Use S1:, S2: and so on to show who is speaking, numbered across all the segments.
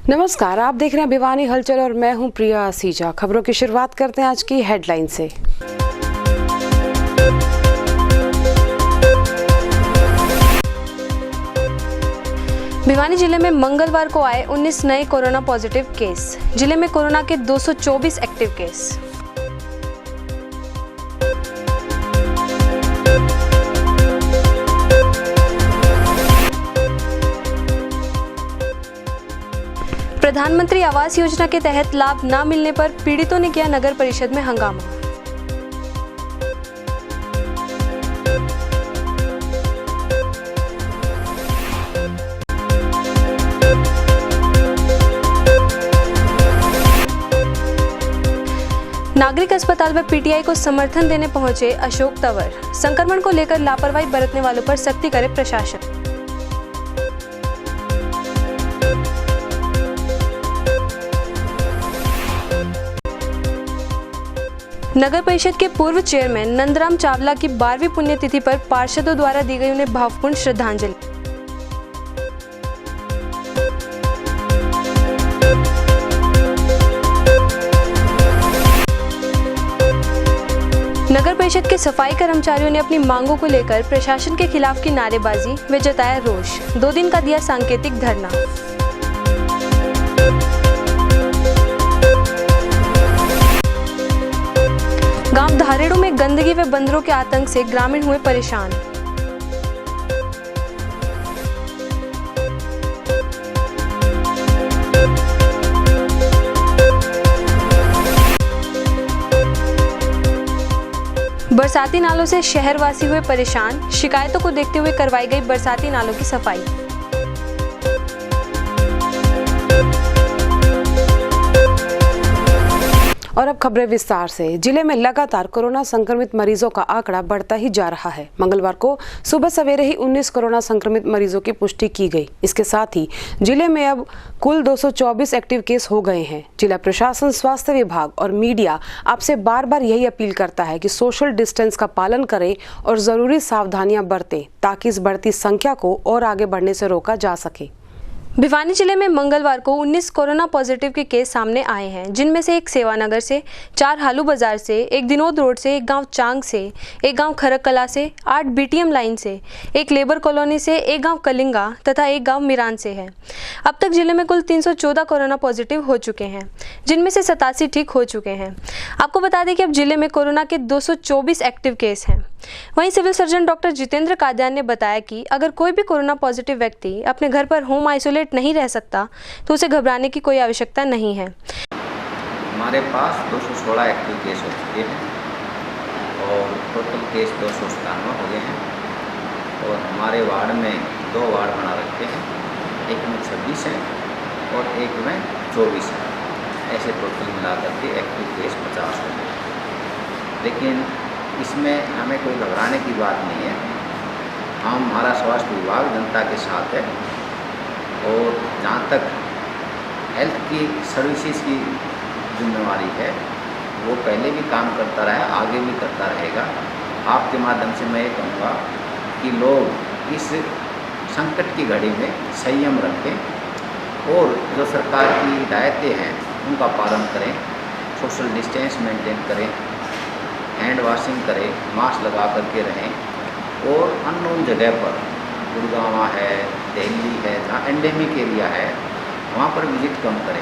S1: नमस्कार, आप देख रहे हैं भिवानी हलचल और मैं हूं प्रिया आसीजा। खबरों की शुरुआत करते हैं आज की हेडलाइन से। भिवानी जिले में मंगलवार को आए 19 नए कोरोना पॉजिटिव केस। जिले में कोरोना के 224 एक्टिव केस। प्रधानमंत्री आवास योजना के तहत लाभ न मिलने पर पीड़ितों ने किया नगर परिषद में हंगामा। नागरिक अस्पताल में पीटीआई को समर्थन देने पहुंचे अशोक तंवर। संक्रमण को लेकर लापरवाही बरतने वालों पर सख्ती करे प्रशासन। नगर परिषद के पूर्व चेयरमैन नंदराम चावला की 12वीं पुण्यतिथि पर पार्षदों द्वारा दी गई उन्हें भावपूर्ण श्रद्धांजलि। नगर परिषद के सफाई कर्मचारियों ने अपनी मांगों को लेकर प्रशासन के खिलाफ की नारेबाजी व जताया रोष। 2 दिन का दिया सांकेतिक धरना। गांव धारेड़ू में गंदगी व बंदरों के आतंक से ग्रामीण हुए परेशान। बरसाती नालों से शहरवासी हुए परेशान। शिकायतों को देखते हुए करवाई गई बरसाती नालों की सफाई। और अब खबरें विस्तार से। जिले में लगातार कोरोना संक्रमित मरीजों का आंकड़ा बढ़ता ही जा रहा है। मंगलवार को सुबह सवेरे ही 19 कोरोना संक्रमित मरीजों की पुष्टि की गई। इसके साथ ही जिले में अब कुल 224 एक्टिव केस हो गए हैं। जिला प्रशासन, स्वास्थ्य विभाग और मीडिया आपसे बार बार यही अपील करता है कि सोशल डिस्टेंस का पालन करें और जरूरी सावधानियां बरतें ताकि इस बढ़ती संख्या को और आगे बढ़ने से रोका जा सके। भिवानी जिले में मंगलवार को 19 कोरोना पॉजिटिव के केस सामने आए हैं, जिनमें से एक सेवानगर से, 4 हालू बाजार से, एक दिनोद रोड से, एक गांव चांग से, एक गांव खरककला से, 8 बीटीएम लाइन से, एक लेबर कॉलोनी से, एक गांव कलिंगा तथा एक गांव मिरान से है। अब तक जिले में कुल 314 कोरोना पॉजिटिव हो चुके हैं, जिनमें से 87 ठीक हो चुके हैं। आपको बता दें कि अब जिले में कोरोना के 224 एक्टिव केस हैं। वहीं civil surgeon doctor Jitendra Kadian ने बताया कि अगर कोई भी कोरोना पॉजिटिव व्यक्ति अपने घर पर होम आइसोलेट नहीं रह सकता तो उसे घबराने की कोई आवश्यकता नहीं है।
S2: हमारे पास 216 एक्टिव केस हो चुके हैं और टोटल केस 297 हो गए हैं। और हमारे वार्ड में 2 वार्ड बना रखे हैं, एक में 26 है और एक में 24 है। ऐसे टोटल मिलाकर के एक्टिव केस 50 हो गए। लेकिन इसमें हमें कोई घबराने की बात नहीं है। हमारा स्वास्थ्य विभाग जनता के साथ है और जहाँ तक हेल्थ की सर्विसेज की जिम्मेवारी है वो पहले भी काम करता रहा है, आगे भी करता रहेगा। आपके माध्यम से मैं ये कहूँगा कि लोग इस संकट की घड़ी में संयम रखें और जो सरकार की हिदायतें हैं उनका पालन करें, सोशल डिस्टेंस मेंटेन करें, हैंड वॉशिंग करें, मास्क लगा करके रहें और अननोन जगह पर, गुड़गांव है, दिल्ली है, जहाँ एंडेमिक एरिया है वहाँ पर विजिट कम करें,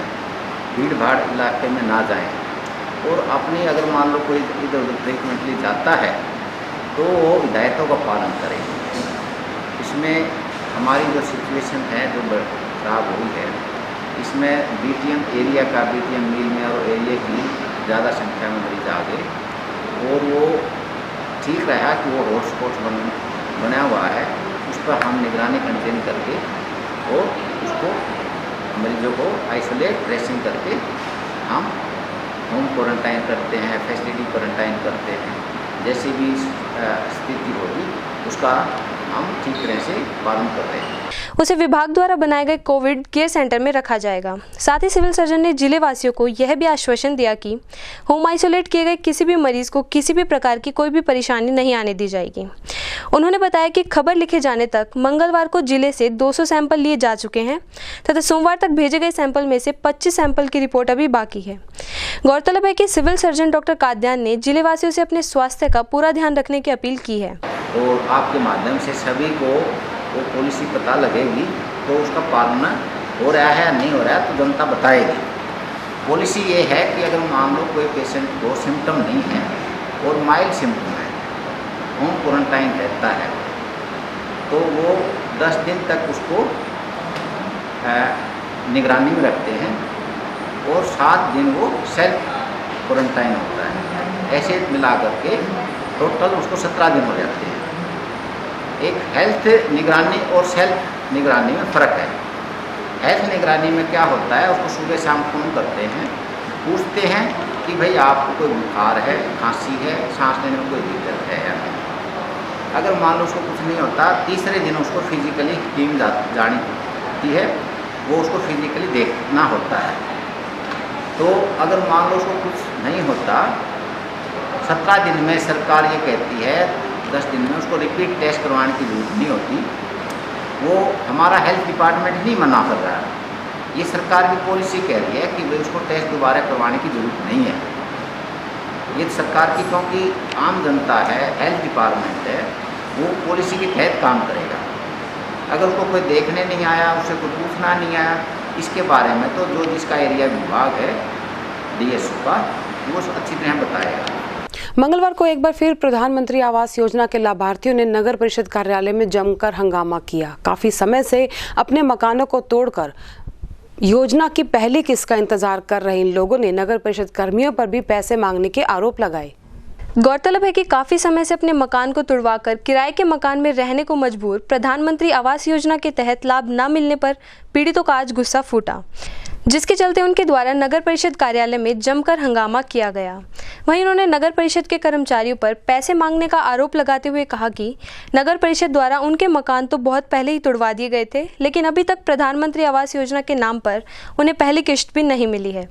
S2: भीड़ भाड़ इलाके में ना जाएं और अपनी अगर मान लो कोई इधर उधर फ्रीक्वेंटली जाता है तो वो हिदायतों का पालन करें। इसमें हमारी जो सिचुएशन है जो खराब हुई है, इसमें बीटीएम एरिया का, बीटीएम मील में और एरिया की ज़्यादा संख्या में मरीज आ गए और वो ठीक रहा कि वो हॉटस्पॉट बना हुआ है, उस पर हम निगरानी कंटेन करके और उसको मरीजों को आइसोलेट ट्रेसिंग करके हम होम क्वारंटाइन करते हैं, फैसिलिटी क्वारंटाइन करते हैं। जैसी भी स्थिति होगी उसका हम ठीक तरह से पालन कर रहे हैं।
S3: उसे विभाग द्वारा बनाए गए कोविड केयर सेंटर में रखा जाएगा। साथ ही सिविल सर्जन ने जिले वासियों को यह भी आश्वासन दिया कि होम आइसोलेट किए गए किसी भी मरीज को किसी भी प्रकार की कोई भी परेशानी नहीं आने दी जाएगी। उन्होंने बताया कि खबर लिखे जाने तक मंगलवार को जिले से 200 सैंपल लिए जा चुके हैं तथा सोमवार तक भेजे गए सैंपल में से 25 सैंपल की रिपोर्ट अभी बाकी है। गौरतलब है कि सिविल सर्जन डॉक्टर काद्यान ने जिले वासियों से अपने स्वास्थ्य का पूरा ध्यान रखने की अपील की है।
S2: और आपके माध्यम से सभी को वो पॉलिसी पता लगेगी तो उसका पालन हो रहा है या नहीं हो रहा है तो जनता बताएगी। पॉलिसी ये है कि अगर मान लो कोई पेशेंट को सिम्टम नहीं है और माइल्ड सिम्टम है, होम क्वारंटाइन रहता है, तो वो 10 दिन तक उसको निगरानी में रखते हैं और 7 दिन वो सेल्फ क्वारंटाइन होता है। ऐसे मिला करके टोटल उसको 17 दिन हो जाते हैं। एक हेल्थ निगरानी और सेल्फ निगरानी में फ़र्क है। हेल्थ निगरानी में क्या होता है, उसको सुबह शाम फ़ोन करते हैं, पूछते हैं कि भाई आपको कोई बुखार है, खांसी है, सांस लेने में कोई दिक्कत है या नहीं। अगर मान लो उसको कुछ नहीं होता, तीसरे दिन उसको फिजिकली टीम जानी होती है, वो उसको फिजिकली देखना होता है। तो अगर मान लो उसको कुछ नहीं होता, 17 दिन में सरकार ये कहती है 10 दिन में उसको रिपीट टेस्ट करवाने की जरूरत नहीं होती। वो हमारा हेल्थ डिपार्टमेंट नहीं मना कर रहा है, ये सरकार की पॉलिसी कह रही है कि भाई उसको टेस्ट दोबारा करवाने की ज़रूरत नहीं है। ये सरकार की, क्योंकि आम जनता है, हेल्थ डिपार्टमेंट है, वो पॉलिसी के तहत काम करेगा। अगर उसको कोई देखने नहीं आया, उससे कोई पूछना नहीं आया, इसके बारे में तो जो जिसका एरिया विभाग है DSO का, वो अच्छी तरह बताएगा।
S1: मंगलवार को एक बार फिर प्रधानमंत्री आवास योजना के लाभार्थियों ने नगर परिषद कार्यालय में जमकर हंगामा किया। काफी समय से अपने मकानों को तोड़कर योजना की पहली किस्त का इंतजार कर रहे इन लोगों ने नगर परिषद कर्मियों पर भी पैसे मांगने के आरोप लगाए।
S3: गौरतलब है कि काफी समय से अपने मकान को तुड़वाकर किराए के मकान में रहने को मजबूर प्रधानमंत्री आवास योजना के तहत लाभ न मिलने पर पीड़ितों का आज गुस्सा फूटा, जिसके चलते उनके द्वारा नगर परिषद कार्यालय में जमकर हंगामा किया गया। वहीं उन्होंने नगर परिषद के कर्मचारियों पर पैसे मांगने का आरोप लगाते हुए कहा कि नगर परिषद द्वारा उनके मकान तो बहुत पहले ही तुड़वा दिए गए थे, लेकिन अभी तक प्रधानमंत्री आवास योजना के नाम पर उन्हें पहली किश्त भी नहीं मिली है।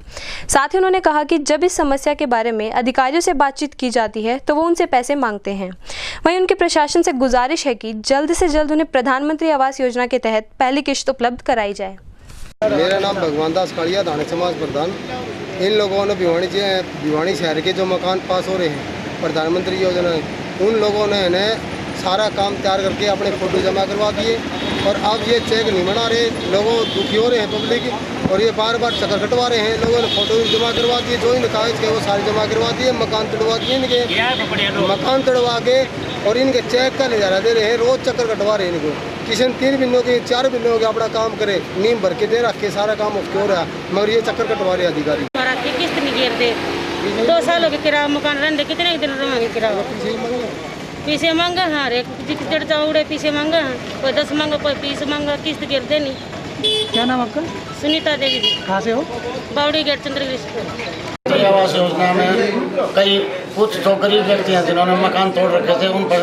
S3: साथ ही उन्होंने कहा कि जब इस समस्या के बारे में अधिकारियों से बातचीत की जाती है तो वो उनसे पैसे मांगते हैं। वहीं उनके प्रशासन से गुजारिश है कि जल्द से जल्द उन्हें प्रधानमंत्री आवास योजना के तहत पहली किश्त उपलब्ध कराई जाए।
S4: मेरा नाम भगवान दास कालिया, धाने समाज प्रधान। इन लोगों ने भिवानी शहर के जो मकान पास हो रहे हैं प्रधानमंत्री योजना, उन लोगों ने इन्हें सारा काम तैयार करके अपने फ़ोटो जमा करवा दिए और अब ये चेक नहीं बना रहे। लोगों दुखी हो रहे हैं पब्लिक, और ये बार बार चक्कर कटवा रहे हैं। लोगों ने फ़ोटो जमा करवा दिए, जो इन कागज के वो सारे जमा करवा दिए। मकान तोड़वा दिए इनके, मकान तोड़वा के और इनके चेक का नज़ारा दे रहे हैं। रोज़ चक्कर कटवा रहे हैं इनको। किसी ने 3 महीनों के 4 महीनों के अपना काम करे, नींव भर के दे रखे, सारा काम उसके हो रहा है, मगर ये चक्कर कटवा रहे अधिकारी।
S5: किस्त नहीं गिरते, 2 साल हो गए किराया मकान रहने, कितने दिन रहेंगे किराया? पीछे मांगा, हाँ रे जड़ चौड़े पीछे मांगा, कोई 10 मांगा, कोई 20 मांगा, किस्त गिरते नहीं।
S6: क्या नाम आपका?
S5: सुनीता देवी जी।
S6: कहाँ से हो?
S5: बावड़ी गेट चंद्रगिरी।
S6: आवास योजना में कई कुछ तो गरीब व्यक्ति हैं जिन्होंने मकान तोड़ रखे थे, उन पर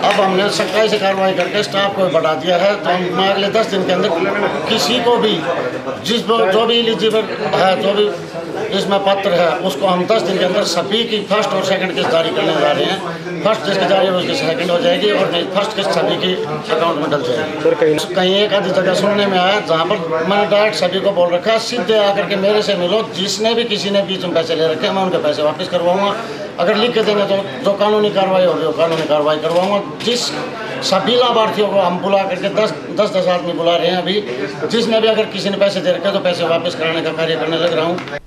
S6: अब हमने सख्ताई से कार्रवाई करके स्टाफ को बढ़ा दिया है। तो हम अगले 10 दिन के अंदर किसी को भी जो भी एलिजिबल है, जो भी इसमें पत्र है, उसको हम 10 दिन के अंदर सभी की फर्स्ट और सेकंड किस्त जारी करने जा रहे हैं। फर्स्ट जिसकी जारी है उसकी सेकंड हो जाएगी और नहीं फर्स्ट किस्त सभी की अकाउंट में डल जाएगी। कहीं एक आधी जगह सुनने में आया जहाँ पर मैंने डायरेक्ट सभी को बोल रखा है, सीधे आकर के मेरे से मिलो, जिसने भी किसी ने बीच में पैसे ले रखे मैं उनके पैसे वापस करवाऊंगा। अगर लिख के देंगे तो जो कानूनी कार्रवाई होगी वो कानूनी कार्रवाई करवाऊंगा। जिस सभी लाभार्थियों को हम बुला करके 10 आदमी बुला रहे हैं अभी, जिसने भी अगर किसी ने पैसे दे रखे तो पैसे वापस कराने का कार्य करने लग रहा हूँ।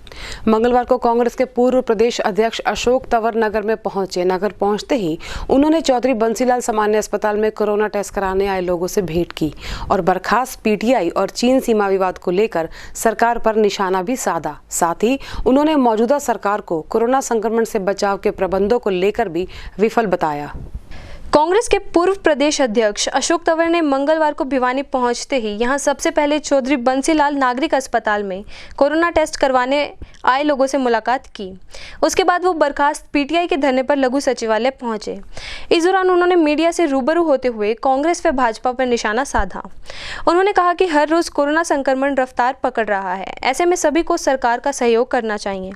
S1: मंगलवार को कांग्रेस के पूर्व प्रदेश अध्यक्ष अशोक तंवर नगर में पहुंचे। नगर पहुंचते ही उन्होंने चौधरी बंसीलाल सामान्य अस्पताल में कोरोना टेस्ट कराने आए लोगों से भेंट की और बर्खास्त पीटीआई और चीन सीमा विवाद को लेकर सरकार पर निशाना भी साधा। साथ ही उन्होंने मौजूदा सरकार को कोरोना संक्रमण से बचाव के प्रबंधों को लेकर भी विफल बताया।
S3: कांग्रेस के पूर्व प्रदेश अध्यक्ष अशोक तंवर ने मंगलवार को भिवानी पहुंचते ही यहां सबसे पहले चौधरी बंसीलाल नागरिक अस्पताल में कोरोना टेस्ट करवाने आए लोगों से मुलाकात की। उसके बाद वो बर्खास्त पीटीआई के धरने पर लघु सचिवालय पहुंचे। इस दौरान उन्होंने मीडिया से रूबरू होते हुए कांग्रेस व भाजपा पर निशाना साधा। उन्होंने कहा कि हर रोज कोरोना संक्रमण रफ्तार पकड़ रहा है, ऐसे में सभी को सरकार का सहयोग करना चाहिए।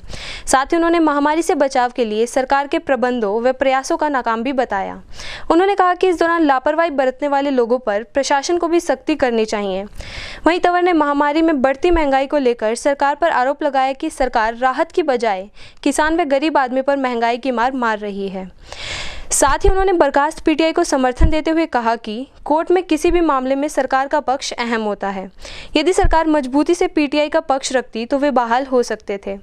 S3: साथ ही उन्होंने महामारी से बचाव के लिए सरकार के प्रबंधों व प्रयासों का नाकाम भी बताया। उन्होंने कहा कि इस दौरान लापरवाही बरतने वाले लोगों पर प्रशासन को भी सख्ती करनी चाहिए। वहीं तंवर ने महामारी में बढ़ती महंगाई को लेकर सरकार पर आरोप लगाया कि सरकार राहत की बजाय किसान व गरीब आदमी पर महंगाई की मार मार रही है। साथ ही उन्होंने बर्खास्त पीटीआई को समर्थन देते हुए कहा कि कोर्ट में किसी भी मामले में सरकार का पक्ष अहम होता है। यदि सरकार मजबूती से पीटीआई का पक्ष रखती तो वे बहाल हो सकते थे।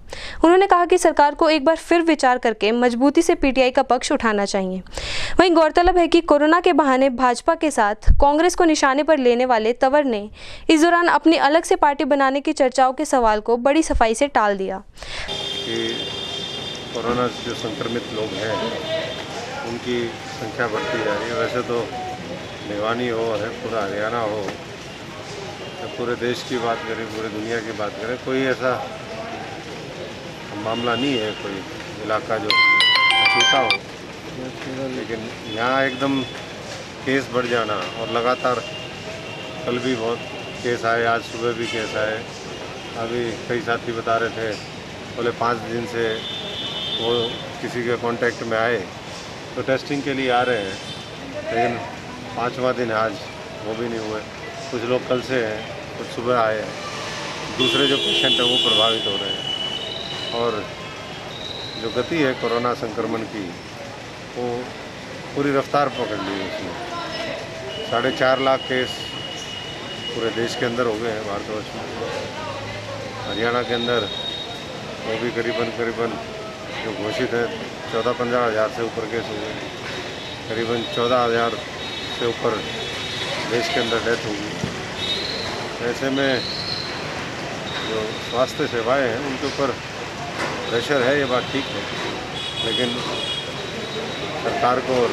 S3: उन्होंने कहा कि सरकार को एक बार फिर विचार करके मजबूती से पीटीआई का पक्ष उठाना चाहिए। वहीं गौरतलब है कि कोरोना के बहाने भाजपा के साथ कांग्रेस को निशाने पर लेने वाले तंवर ने इस दौरान अपनी अलग से पार्टी बनाने की चर्चाओं के सवाल को बड़ी सफाई से टाल दिया।
S7: कोरोना से जो संक्रमित लोग हैं उनकी संख्या बढ़ती जा रही है। वैसे तो भिवानी हो है पूरा हरियाणा हो या पूरे देश की बात करें, पूरी दुनिया की बात करें, कोई ऐसा मामला नहीं है, कोई इलाका जो अछूता हो। लेकिन यहाँ एकदम केस बढ़ जाना और लगातार कल भी बहुत केस आए, आज सुबह भी केस आए। अभी कई साथी बता रहे थे बोले 5 दिन से वो किसी के कांटेक्ट में आए तो टेस्टिंग के लिए आ रहे हैं, लेकिन 5वां दिन आज वो भी नहीं हुए। कुछ लोग कल से हैं, कुछ सुबह आए हैं। दूसरे जो पेशेंट हैं वो प्रभावित हो रहे हैं और जो गति है कोरोना संक्रमण की वो पूरी रफ्तार पकड़ ली है। उसमें 4.5 लाख केस पूरे देश के अंदर हो गए हैं, भारतवर्ष में। हरियाणा के अंदर वो भी करीबन जो घोषित है 14-15 हज़ार से ऊपर केस हो गए। करीबन 14,000 से ऊपर देश के अंदर डेथ होगी। ऐसे में जो स्वास्थ्य सेवाएं हैं उनके ऊपर प्रेशर है, ये बात ठीक है, लेकिन सरकार को और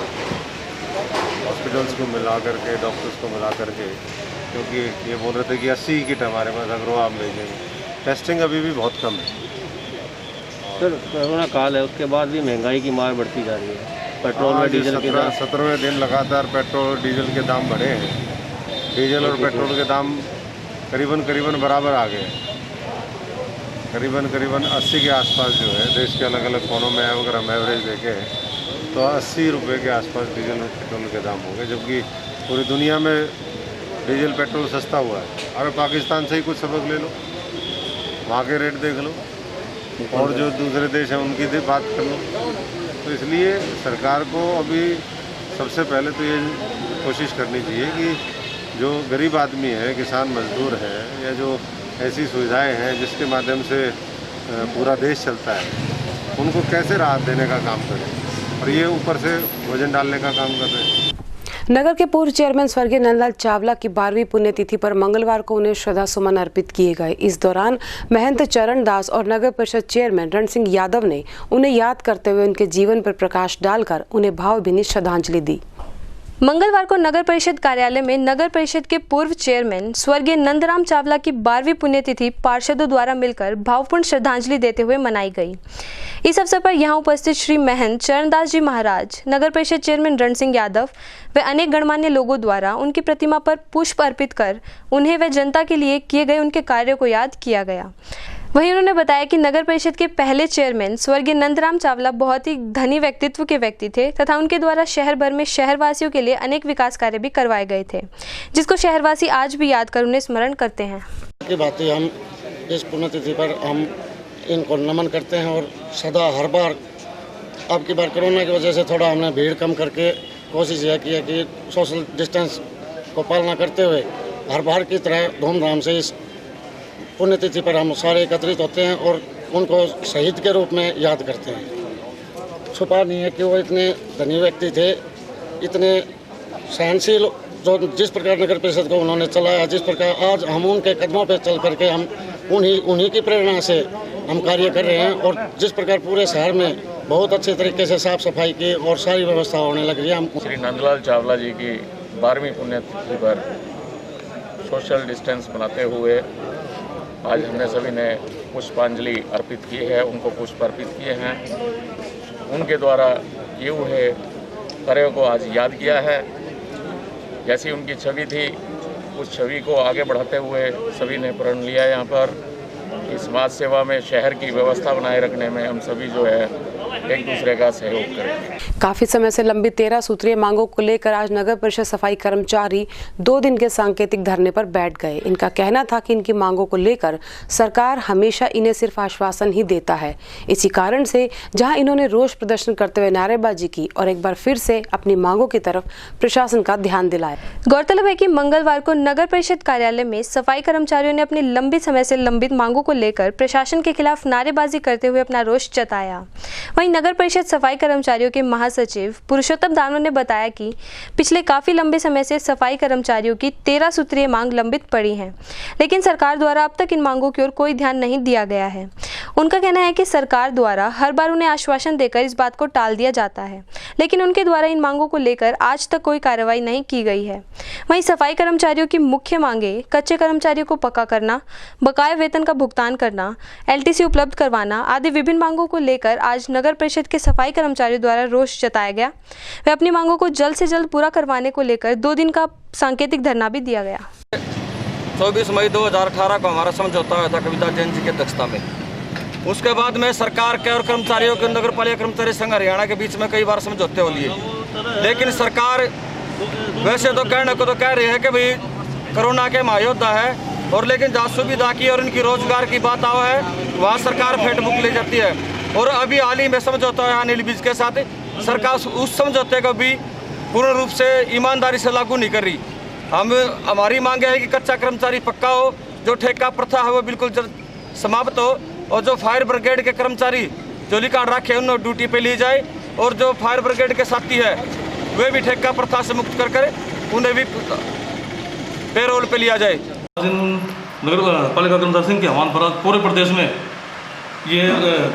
S7: हॉस्पिटल्स को मिला करके, डॉक्टर्स को मिला करके, क्योंकि ये बोल रहे थे कि 80 किट हमारे पास अगर आप भेजेंगे, टेस्टिंग अभी भी बहुत कम है।
S8: सर कोरोना काल है, उसके बाद भी महंगाई की मार बढ़ती जा रही है। पेट्रोल और डीजल के दाम
S7: 17वें दिन लगातार पेट्रोल और डीजल के दाम बढ़े हैं। डीजल और पेट्रोल के दाम करीबन बराबर आ गए। करीबन 80 के आसपास जो है देश के अलग अलग कोनों में, अगर हम एवरेज देखें तो 80 रुपये के आसपास डीजल और पेट्रोल के दाम हो गए, जबकि पूरी दुनिया में डीजल पेट्रोल सस्ता हुआ है। अगर पाकिस्तान से ही कुछ सबक ले लो, वहाँ के रेट देख लो और जो दूसरे देश हैं उनकी बात कर लो। तो इसलिए सरकार को अभी सबसे पहले तो ये कोशिश करनी चाहिए कि जो गरीब आदमी है, किसान मजदूर है, या जो ऐसी सुविधाएं हैं जिसके माध्यम से पूरा देश चलता है, उनको कैसे राहत देने का काम करें, और ये ऊपर से वजन डालने का काम कर रहे हैं।
S1: नगर के पूर्व चेयरमैन स्वर्गीय नंदलाल चावला की 12वीं पुण्यतिथि पर मंगलवार को उन्हें श्रद्धा सुमन अर्पित किए गए। इस दौरान महंत चरण दास और नगर परिषद चेयरमैन रण सिंह यादव ने उन्हें याद करते हुए उनके जीवन पर प्रकाश डालकर उन्हें भावभीनी श्रद्धांजलि दी।
S3: मंगलवार को नगर परिषद कार्यालय में नगर परिषद के पूर्व चेयरमैन स्वर्गीय नंदराम चावला की 12वीं पुण्यतिथि पार्षदों द्वारा मिलकर भावपूर्ण श्रद्धांजलि देते हुए मनाई गई। इस अवसर पर यहां उपस्थित श्री महंत चरणदास जी महाराज, नगर परिषद चेयरमैन रण सिंह यादव व अनेक गणमान्य लोगों द्वारा उनकी प्रतिमा पर पुष्प अर्पित कर उन्हें व जनता के लिए किए गए उनके कार्यों को याद किया गया। वहीं उन्होंने बताया कि नगर परिषद के पहले चेयरमैन स्वर्गीय नंदराम चावला बहुत ही धनी व्यक्तित्व के व्यक्ति थे तथा उनके द्वारा शहर भर में शहरवासियों के लिए अनेक विकास कार्य भी करवाए गए थे, जिसको शहरवासी आज भी याद कर उन्हें स्मरण करते हैं।
S6: की बातें हम इस पुण्यतिथि पर हम इनको नमन करते हैं और सदा हर बार, अब की बार कोरोना की वजह से थोड़ा हमने भीड़ कम करके कोशिश यह की है कि सोशल डिस्टेंस को पालना करते हुए हर बार की तरह धूमधाम से इस पुण्यतिथि पर हम सारे एकत्रित होते हैं और उनको शहीद के रूप में याद करते हैं। छुपा नहीं है कि वो इतने धनी व्यक्ति थे, इतने सहनशील, जो जिस प्रकार नगर परिषद को उन्होंने चलाया, जिस प्रकार आज हम उनके कदमों पर चल करके हम उन्हीं की प्रेरणा से हम कार्य कर रहे हैं और जिस प्रकार पूरे शहर में बहुत अच्छे तरीके से साफ़ सफाई की और सारी व्यवस्था होने लग रही है। हम
S9: श्री नंदलाल चावला जी की 12वीं पुण्यतिथि पर सोशल डिस्टेंस बनाते हुए आज हमने सभी ने पुष्पांजलि अर्पित की है, उनको पुष्प अर्पित किए हैं। उनके द्वारा किए हुए कार्यों को आज याद किया है। जैसी उनकी छवि थी, उस छवि को आगे बढ़ाते हुए सभी ने प्रण लिया यहाँ पर कि समाज सेवा में, शहर की व्यवस्था बनाए रखने में हम सभी जो है एक दूसरे का सहयोग करें।
S1: काफी समय से लंबित 13 सूत्रीय मांगों को लेकर आज नगर परिषद सफाई कर्मचारी 2 दिन के सांकेतिक धरने पर बैठ गए। इनका कहना था कि इनकी मांगों को लेकर सरकार हमेशा इन्हें सिर्फ आश्वासन ही देता है। इसी कारण से जहां इन्होंने रोष प्रदर्शन करते हुए नारेबाजी की और एक बार फिर से अपनी मांगों की तरफ प्रशासन का ध्यान दिलाया।
S3: गौरतलब है कि मंगलवार को नगर परिषद कार्यालय में सफाई कर्मचारियों ने अपनी लंबी समय से लंबित मांगों को लेकर प्रशासन के खिलाफ नारेबाजी करते हुए अपना रोष जताया। वहीं नगर परिषद सफाई कर्मचारियों के महासचिव पुरुषोत्तम दानव ने बताया कि पिछले काफी लंबे समय से सफाई कर्मचारियों की 13 सूत्रीय मांग लंबित पड़ी हैं, लेकिन सरकार द्वारा अब तक इन मांगों की ओर कोई ध्यान नहीं दिया गया है। उनका कहना है कि सरकार द्वारा हर बार उन्हें आश्वासन देकर इस बात को टाल दिया जाता है, लेकिन उनके द्वारा इन मांगों को लेकर आज तक कोई कार्रवाई नहीं की गई है। वहीं सफाई कर्मचारियों की मुख्य मांगे कच्चे कर्मचारियों को पक्का करना, बकाया वेतन का भुगतान करना, LTC उपलब्ध करवाना आदि विभिन्न मांगों को लेकर आज नगर परिषद के सफाई कर्मचारियों द्वारा रोष जताया गया। वे अपनी मांगों को जल्द से जल्द पूरा करवाने को लेकर 2 दिन का सांकेतिक धरना भी दिया गया।
S10: 24 मई 2018 को हमारा समझौता हुआ था कविता जैन जी की अध्यक्षता में। उसके बाद में सरकार के और कर्मचारियों के, नगर पालिका कर्मचारी संघ हरियाणा के बीच में कई बार समझौते हो लिए, लेकिन सरकार वैसे तो कहने को तो कह रही है कि भाई कोरोना के महायोद्धा है, और लेकिन जहाँ सुविधा की और इनकी रोजगार की बात आओ है वहाँ सरकार फेटबुक ले जाती है। और अभी हाल ही में समझौता है अनिल विज के साथ, सरकार उस समझौते को भी पूर्ण रूप से ईमानदारी से लागू नहीं कर रही। हमारी मांग है कि कच्चा कर्मचारी पक्का हो, जो ठेका प्रथा है वो बिल्कुल समाप्त हो, और जो फायर ब्रिगेड के कर्मचारी जो रिकॉर्ड रखे उन्हें ड्यूटी पे ली जाए, और जो फायर ब्रिगेड के साथी है वे भी ठेका प्रथा से मुक्त कर उन्हें भी पेरोल पे लिया जाए।
S11: नगर पालिका कर्मचारी संघ के आह्वान पर पूरे प्रदेश में ये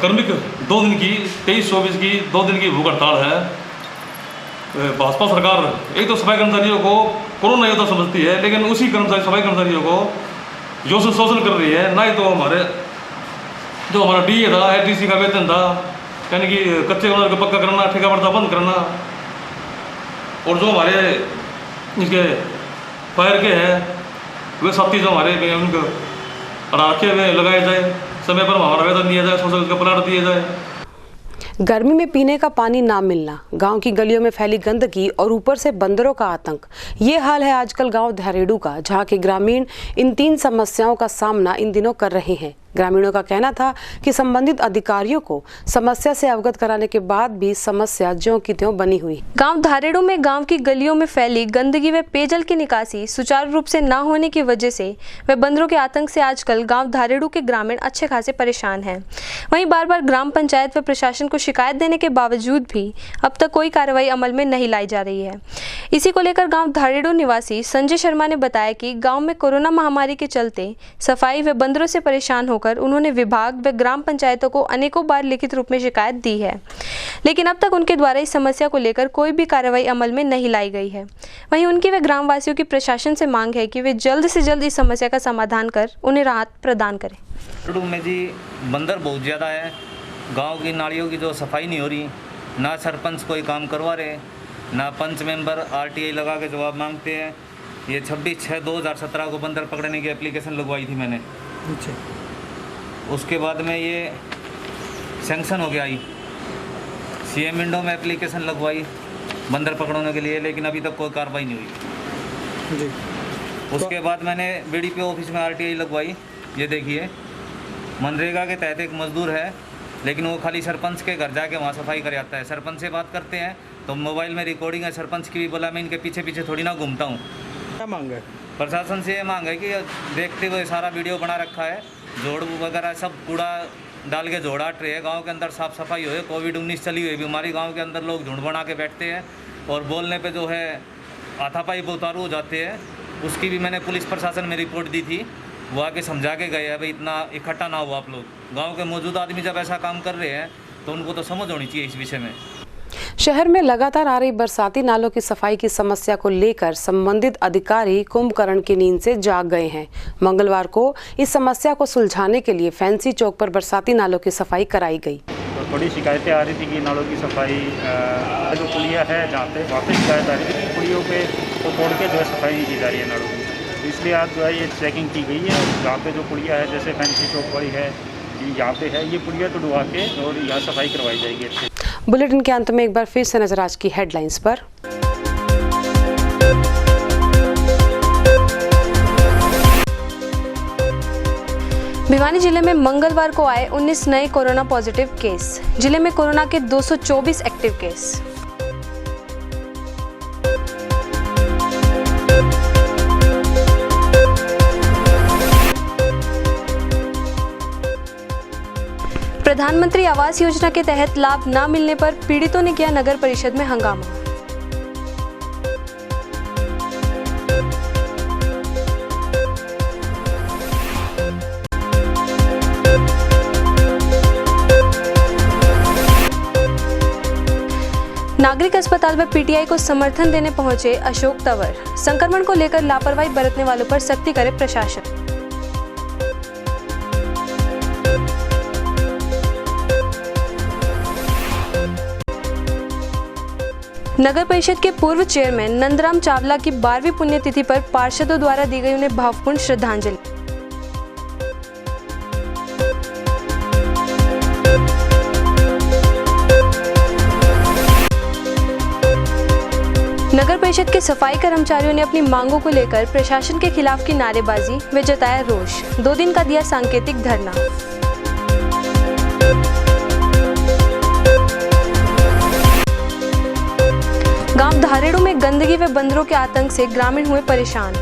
S11: कार्मिक 2 दिन की 23-24 की 2 दिन की भूख हड़ताल है। भाजपा सरकार एक तो सफाई कर्मचारियों को कोरोना योद्धा समझती है, लेकिन उसी सफाई कर्मचारियों को जो शोषण कर रही है। ना ही तो जो हमारा DA था, LTC का वेतन था, यानी कि कच्चे कामगार को पक्का करना, ठेका प्रथा बंद करना, और जो हमारे इसके फायर के हैं वे साथी जो हमारे उनको रखे हुए लगाए जाए, समय पर हमारा वेतन दिया जाए, सोशल का प्लाट दिया जाए।
S1: गर्मी में पीने का पानी ना मिलना, गांव की गलियों में फैली गंदगी और ऊपर से बंदरों का आतंक, ये हाल है आजकल गांव धारेड़ू का, जहां के ग्रामीण इन 3 समस्याओं का सामना इन दिनों कर रहे हैं। ग्रामीणों का कहना था कि संबंधित अधिकारियों को समस्या से अवगत कराने के बाद भी समस्या ज्यों की त्यों बनी हुई।
S3: गांव धारेड़ू में गांव की गलियों में फैली गंदगी व पेयजल की निकासी सुचारू रूप से न होने की वजह से व बंदरों के आतंक से आजकल गांव धारेड़ू के ग्रामीण अच्छे खासे परेशान हैं। वहीं बार बार ग्राम पंचायत व प्रशासन को शिकायत देने के बावजूद भी अब तक कोई कार्रवाई अमल में नहीं लाई जा रही है। इसी को लेकर गाँव धारेड़ू निवासी संजय शर्मा ने बताया कि गाँव में कोरोना महामारी के चलते सफाई व बंदरों से परेशान होकर उन्होंने विभाग व ग्राम पंचायतों को अनेकों बार लिखित रूप में शिकायत दी है, लेकिन अब तक उनके द्वारा इस समस्या को लेकर कोई भी कार्रवाई अमल में नहीं लाई गई है। वहीं उनकी व ग्रामवासियों की प्रशासन से मांग है कि वे जल्द से जल्द इस समस्या का समाधान कर उन्हें राहत प्रदान करें।
S12: धारेड़ू में जी बंदर बहुत ज़्यादा है, गाँव की नालियों की जो सफाई नहीं हो रही, ना सरपंच कोई काम करवा रहे, ना पंच मेंबर RTI लगा के जवाब मांगते हैं। ये 26/6/2017 को बंदर पकड़ने की एप्लीकेशन लगवाई थी मैंने। अच्छा। उसके बाद में ये सैंक्शन हो गया, CM विंडो में एप्लीकेशन लगवाई बंदर पकड़ने के लिए, लेकिन अभी तक कोई कार्रवाई नहीं हुई जी। उसके बाद मैंने BDPO ऑफिस में RTI लगवाई। ये देखिए मनरेगा के तहत एक मजदूर है, लेकिन वो खाली सरपंच के घर जाके वहाँ सफाई कर आता है। सरपंच से बात करते हैं तो मोबाइल में रिकॉर्डिंग है, सरपंच की भी बोला मैं इनके पीछे पीछे थोड़ी ना घूमता हूँ। क्या मांग है प्रशासन से? ये मांग है कि देखते हुए सारा वीडियो बना रखा है, जोड़ वगैरह सब कूड़ा डाल के जोड़ाट रहे, गांव के अंदर साफ़ सफाई हो। कोविड-19 चली हुई बीमारी, गांव के अंदर लोग झुंड बना के बैठते हैं और बोलने पे जो है हाथापाई पे उतारू हो जाते हैं। उसकी भी मैंने पुलिस प्रशासन में रिपोर्ट दी थी, वो आके समझा के गए हैं भाई इतना इकट्ठा ना हो आप लोग। गांव के मौजूदा आदमी जब ऐसा काम कर रहे हैं तो उनको तो समझ होनी चाहिए इस विषय में।
S1: शहर में लगातार आ रही बरसाती नालों की सफाई की समस्या को लेकर संबंधित अधिकारी कुंभकर्ण की नींद से जाग गए हैं। मंगलवार को इस समस्या को सुलझाने के लिए फैंसी चौक पर बरसाती नालों की सफाई कराई गई।
S13: तो थोड़ी शिकायतें आ रही थी कि नालों की सफाई जो पुलिया है जहाँ पे वहाँ पे शिकायत आ रही थी कि पुलियों पे तो तोड़ के जो है सफाई नहीं की जा रही है नालों की। इसलिए आज जो है ये चेकिंग की गई है। जहाँ पे जो पुलिया है जैसे फैंसी चौक वाली है यहाँ पे है, ये पुलिया तो डुबा के और यहाँ सफाई करवाई जाएगी अच्छे।
S1: बुलेटिन के अंत में एक बार फिर से नजर आज की हेडलाइंस पर।
S3: भिवानी जिले में मंगलवार को आए 19 नए कोरोना पॉजिटिव केस। जिले में कोरोना के 224 एक्टिव केस। प्रधानमंत्री आवास योजना के तहत लाभ न मिलने पर पीड़ितों ने किया नगर परिषद में हंगामा। नागरिक अस्पताल में पीटीआई को समर्थन देने पहुंचे अशोक तंवर। संक्रमण को लेकर लापरवाही बरतने वालों पर सख्ती करे प्रशासन। नगर परिषद के पूर्व चेयरमैन नंदराम चावला की 12वीं पुण्यतिथि पर पार्षदों द्वारा दी गई उन्हें भावपूर्ण श्रद्धांजलि। नगर परिषद के सफाई कर्मचारियों ने अपनी मांगों को लेकर प्रशासन के खिलाफ की नारेबाजी व जताया रोष। 2 दिन का दिया सांकेतिक धरना। गांव धारेड़ू में गंदगी व बंदरों के आतंक से ग्रामीण हुए परेशान।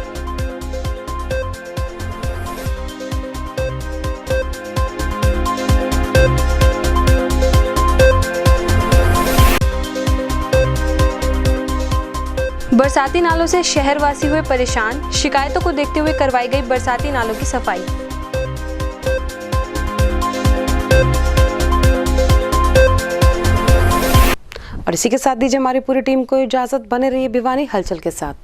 S3: बरसाती नालों से शहरवासी हुए परेशान। शिकायतों को देखते हुए करवाई गई बरसाती नालों की सफाई।
S1: और इसी के साथ दीजिए हमारी पूरी टीम को इजाजत। बने रहिए भिवानी हलचल के साथ।